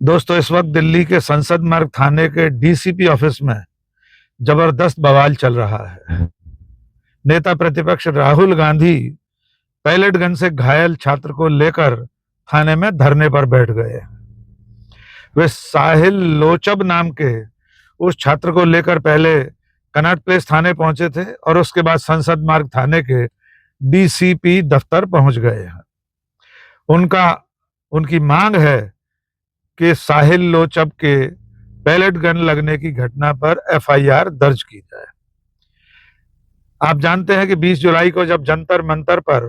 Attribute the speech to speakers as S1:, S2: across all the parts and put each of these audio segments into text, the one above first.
S1: दोस्तों, इस वक्त दिल्ली के संसद मार्ग थाने के डीसीपी ऑफिस में जबरदस्त बवाल चल रहा है। नेता प्रतिपक्ष राहुल गांधी पैलेट गन से घायल छात्र को लेकर थाने में धरने पर बैठ गए। वे साहिल लोचब नाम के उस छात्र को लेकर पहले कनॉट प्लेस थाने पहुंचे थे और उसके बाद संसद मार्ग थाने के डीसीपी दफ्तर पहुंच गए हैं। उनकी मांग है कि साहिल लोचब के पैलेट गन लगने की घटना पर एफआईआर दर्ज की जाए। आप जानते हैं कि 20 जुलाई को जब जंतर मंतर पर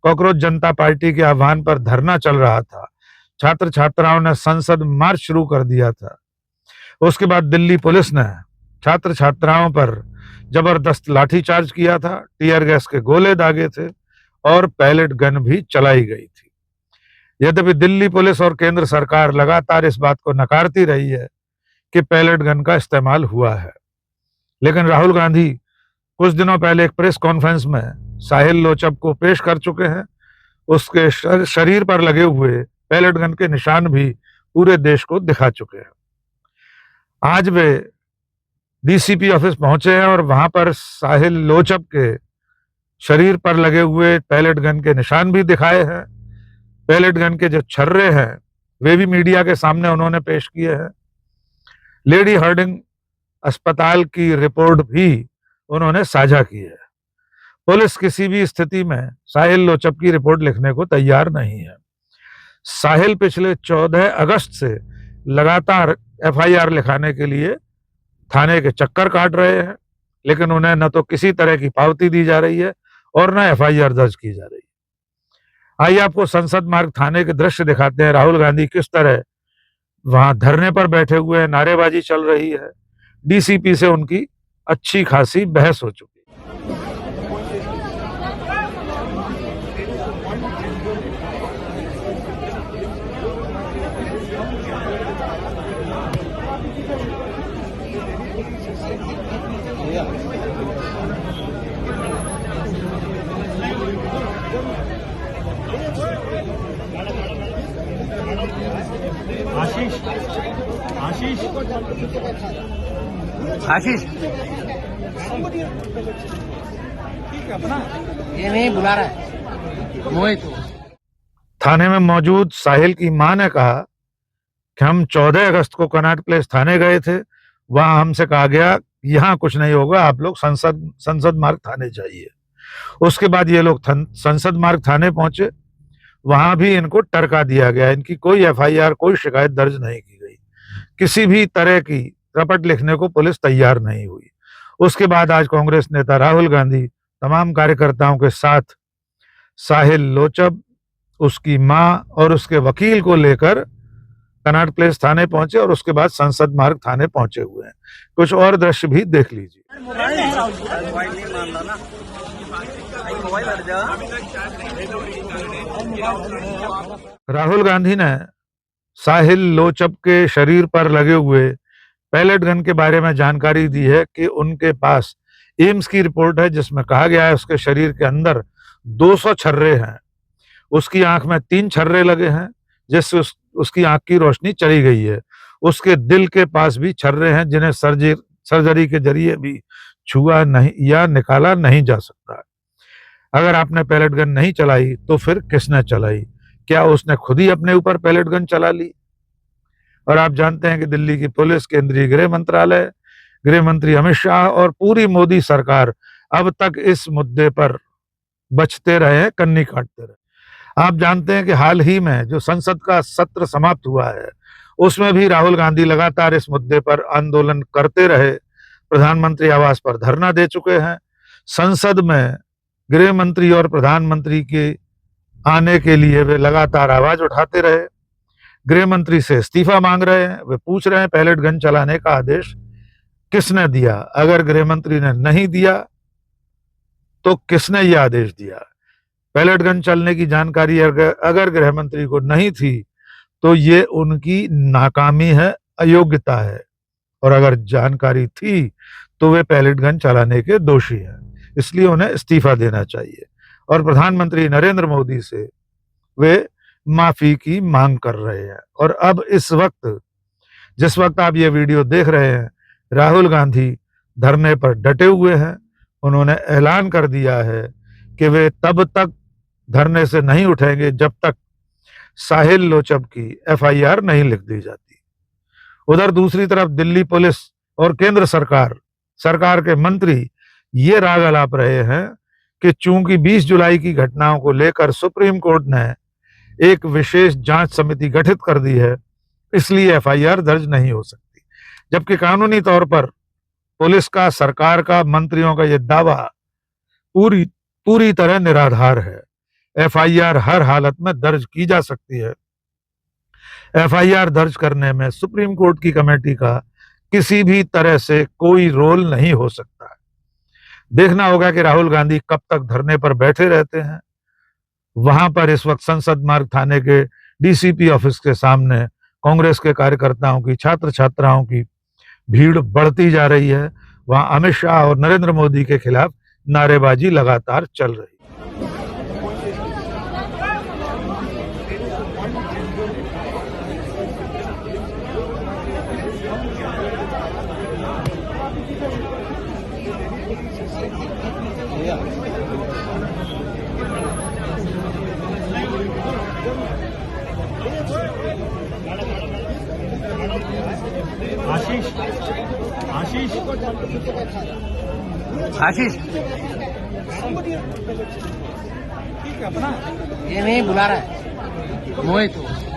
S1: कॉकरोच जनता पार्टी के आह्वान पर धरना चल रहा था, छात्र छात्राओं ने संसद मार्च शुरू कर दिया था। उसके बाद दिल्ली पुलिस ने छात्र छात्राओं पर जबरदस्त लाठीचार्ज किया था, टीयर गैस के गोले दागे थे और पैलेट गन भी चलाई गई थी। यद्यपि दिल्ली पुलिस और केंद्र सरकार लगातार इस बात को नकारती रही है कि पैलेट गन का इस्तेमाल हुआ है, लेकिन राहुल गांधी कुछ दिनों पहले एक प्रेस कॉन्फ्रेंस में साहिल लोचब को पेश कर चुके हैं। उसके शरीर पर लगे हुए पैलेट गन के निशान भी पूरे देश को दिखा चुके हैं। आज वे डीसीपी ऑफिस पहुंचे हैं और वहां पर साहिल लोचब के शरीर पर लगे हुए पैलेट गन के निशान भी दिखाए हैं। पैलेट गन के जो छर्रे हैं वे भी मीडिया के सामने उन्होंने पेश किए हैं। लेडी हार्डिंग अस्पताल की रिपोर्ट भी उन्होंने साझा की है। पुलिस किसी भी स्थिति में साहिल लोचब की रिपोर्ट लिखने को तैयार नहीं है। साहिल पिछले 14 अगस्त से लगातार एफआईआर लिखाने के लिए थाने के चक्कर काट रहे हैं, लेकिन उन्हें न तो किसी तरह की पावती दी जा रही है और न एफआईआर दर्ज की जा रही है। आइए आपको संसद मार्ग थाने के दृश्य दिखाते हैं। राहुल गांधी किस तरह वहां धरने पर बैठे हुए हैं, नारेबाजी चल रही है। डीसीपी से उनकी अच्छी खासी बहस हो चुकी है।
S2: आशीष आशीष
S3: आशीष ये नहीं बुला रहा है मोहित।
S1: थाने में मौजूद साहिल की मां ने कहा कि हम 14 अगस्त को कनॉट प्लेस थाने गए थे, वहां हमसे कहा गया यहाँ कुछ नहीं होगा, आप लोग संसद मार्ग थाने जाइए। उसके बाद ये लोग संसद मार्ग थाने पहुंचे, वहां भी इनको टरका दिया गया। इनकी कोई एफआईआर, कोई शिकायत दर्ज नहीं की गई। किसी भी तरह की रपट लिखने को पुलिस तैयार नहीं हुई। उसके बाद आज कांग्रेस नेता राहुल गांधी तमाम कार्यकर्ताओं के साथ साहिल लोचब, उसकी मां और उसके वकील को लेकर कनॉट प्लेस थाने पहुंचे और उसके बाद संसद मार्ग थाने पहुंचे हुए हैं। कुछ और दृश्य भी देख लीजिए। राहुल गांधी ने साहिल लोचब के शरीर पर लगे हुए पैलेट गन के बारे में जानकारी दी है कि उनके पास एम्स की रिपोर्ट है जिसमें कहा गया है उसके शरीर के अंदर 200 छर्रे हैं। उसकी आंख में 3 छर्रे लगे हैं जिससे उसकी आंख की रोशनी चली गई है। उसके दिल के पास भी छर्रे हैं जिन्हें सर्जरी के जरिए भी छुआ नहीं या निकाला नहीं जा सकता। अगर आपने पैलेट गन नहीं चलाई तो फिर किसने चलाई? क्या उसने खुद ही अपने ऊपर पैलेट गन चला ली? और आप जानते हैं कि दिल्ली की पुलिस, केंद्रीय गृह मंत्रालय, गृह मंत्री अमित शाह और पूरी मोदी सरकार अब तक इस मुद्दे पर बचते रहे, कन्नी काटते रहे। आप जानते हैं कि हाल ही में जो संसद का सत्र समाप्त हुआ है उसमें भी राहुल गांधी लगातार इस मुद्दे पर आंदोलन करते रहे। प्रधानमंत्री आवास पर धरना दे चुके हैं। संसद में गृह मंत्री और प्रधानमंत्री के आने के लिए वे लगातार आवाज उठाते रहे। गृह मंत्री से इस्तीफा मांग रहे हैं। वे पूछ रहे हैं पैलेट गन चलाने का आदेश किसने दिया? अगर गृह मंत्री ने नहीं दिया तो किसने यह आदेश दिया? पैलेट गन चलने की जानकारी अगर गृह मंत्री को नहीं थी तो ये उनकी नाकामी है, अयोग्यता है, और अगर जानकारी थी तो वे पैलेट गन चलाने के दोषी हैं। इसलिए उन्हें इस्तीफा देना चाहिए और प्रधानमंत्री नरेंद्र मोदी से वे माफी की मांग कर रहे हैं। और अब इस वक्त, जिस वक्त आप ये वीडियो देख रहे हैं, राहुल गांधी धरने पर डटे हुए हैं। उन्होंने ऐलान कर दिया है कि वे तब तक धरने से नहीं उठेंगे जब तक साहिल लोचब की एफआईआर नहीं लिख दी जाती। उधर दूसरी तरफ दिल्ली पुलिस और केंद्र सरकार के मंत्री ये राग अलाप रहे हैं कि चूंकि 20 जुलाई की घटनाओं को लेकर सुप्रीम कोर्ट ने एक विशेष जांच समिति गठित कर दी है, इसलिए एफआईआर दर्ज नहीं हो सकती। जबकि कानूनी तौर पर पुलिस का, सरकार का, मंत्रियों का यह दावा पूरी तरह निराधार है। एफआईआर हर हालत में दर्ज की जा सकती है। एफआईआर दर्ज करने में सुप्रीम कोर्ट की कमेटी का किसी भी तरह से कोई रोल नहीं हो सकता। देखना होगा कि राहुल गांधी कब तक धरने पर बैठे रहते हैं। वहां पर इस वक्त संसद मार्ग थाने के डीसीपी ऑफिस के सामने कांग्रेस के कार्यकर्ताओं की, छात्र छात्राओं की भीड़ बढ़ती जा रही है। वहां अमित शाह और नरेंद्र मोदी के खिलाफ नारेबाजी लगातार चल रही है।
S2: आशीष आशीष
S3: आशीष ये नहीं बुला रहा है मोहित।